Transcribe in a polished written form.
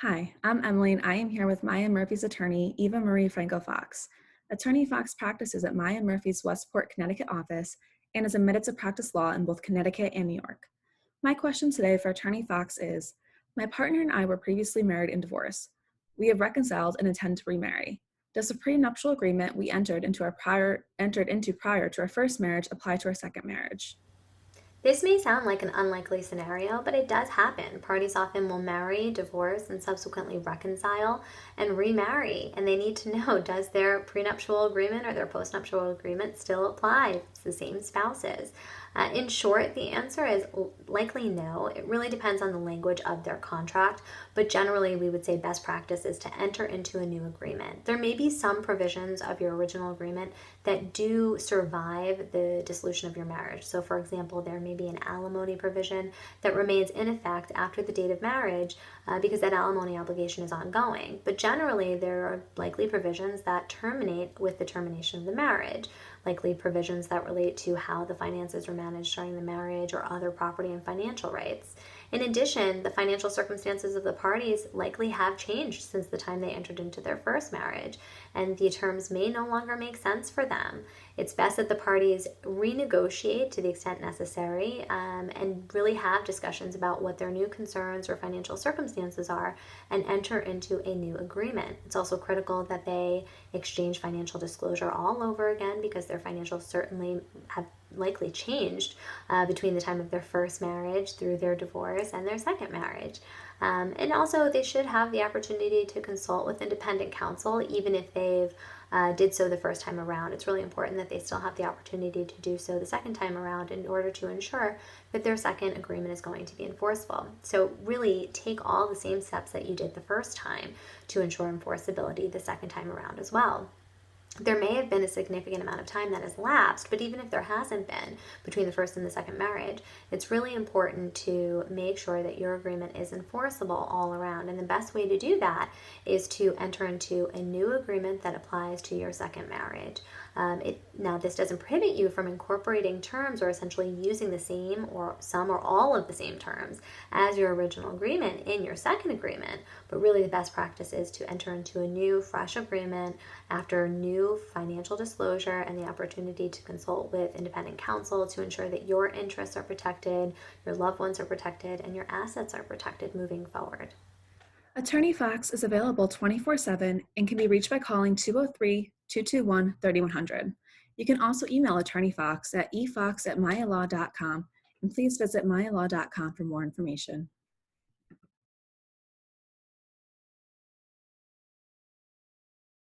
Hi, I'm Emily, and I am here with Maya Murphy's attorney, Eva Marie Franco Fox. Attorney Fox practices at Maya Murphy's Westport, Connecticut office and is admitted to practice law in both Connecticut and New York. My question today for Attorney Fox is, my partner and I were previously married and divorced. We have reconciled and intend to remarry. Does the prenuptial agreement we entered into prior to our first marriage apply to our second marriage? This may sound like an unlikely scenario, but it does happen. Parties often will marry, divorce, and subsequently reconcile and remarry. And they need to know, does their prenuptial agreement or their postnuptial agreement still apply? It's the same spouses. In short, the answer is likely no. It really depends on the language of their contract, but generally we would say best practice is to enter into a new agreement. There may be some provisions of your original agreement that do survive the dissolution of your marriage. So, for example, there may be an alimony provision that remains in effect after the date of marriage because that alimony obligation is ongoing. But generally, there are likely provisions that terminate with the termination of the marriage, likely provisions that relate to how the finances were managed during the marriage or other property and financial rights. In addition, the financial circumstances of the parties likely have changed since the time they entered into their first marriage, and the terms may no longer make sense for them. It's best that the parties renegotiate to the extent necessary and really have discussions about what their new concerns or financial circumstances are and enter into a new agreement. It's also critical that they exchange financial disclosure all over again because their financials certainly have likely changed between the time of their first marriage through their divorce and their second marriage. And also, they should have the opportunity to consult with independent counsel, even if they've did so the first time around. It's really important that they still have the opportunity to do so the second time around in order to ensure that their second agreement is going to be enforceable. So really take all the same steps that you did the first time to ensure enforceability the second time around as well. There may have been a significant amount of time that has lapsed, but even if there hasn't been between the first and the second marriage, it's really important to make sure that your agreement is enforceable all around. And the best way to do that is to enter into a new agreement that applies to your second marriage. Now, this doesn't prohibit you from incorporating terms or essentially using the same or some or all of the same terms as your original agreement in your second agreement, but really the best practice is to enter into a new, fresh agreement after new financial disclosure and the opportunity to consult with independent counsel to ensure that your interests are protected, your loved ones are protected, and your assets are protected moving forward. Attorney Fox is available 24/7 and can be reached by calling 203-221-3100. You can also email Attorney Fox at efox@mayalaw.com, and please visit mayalaw.com for more information.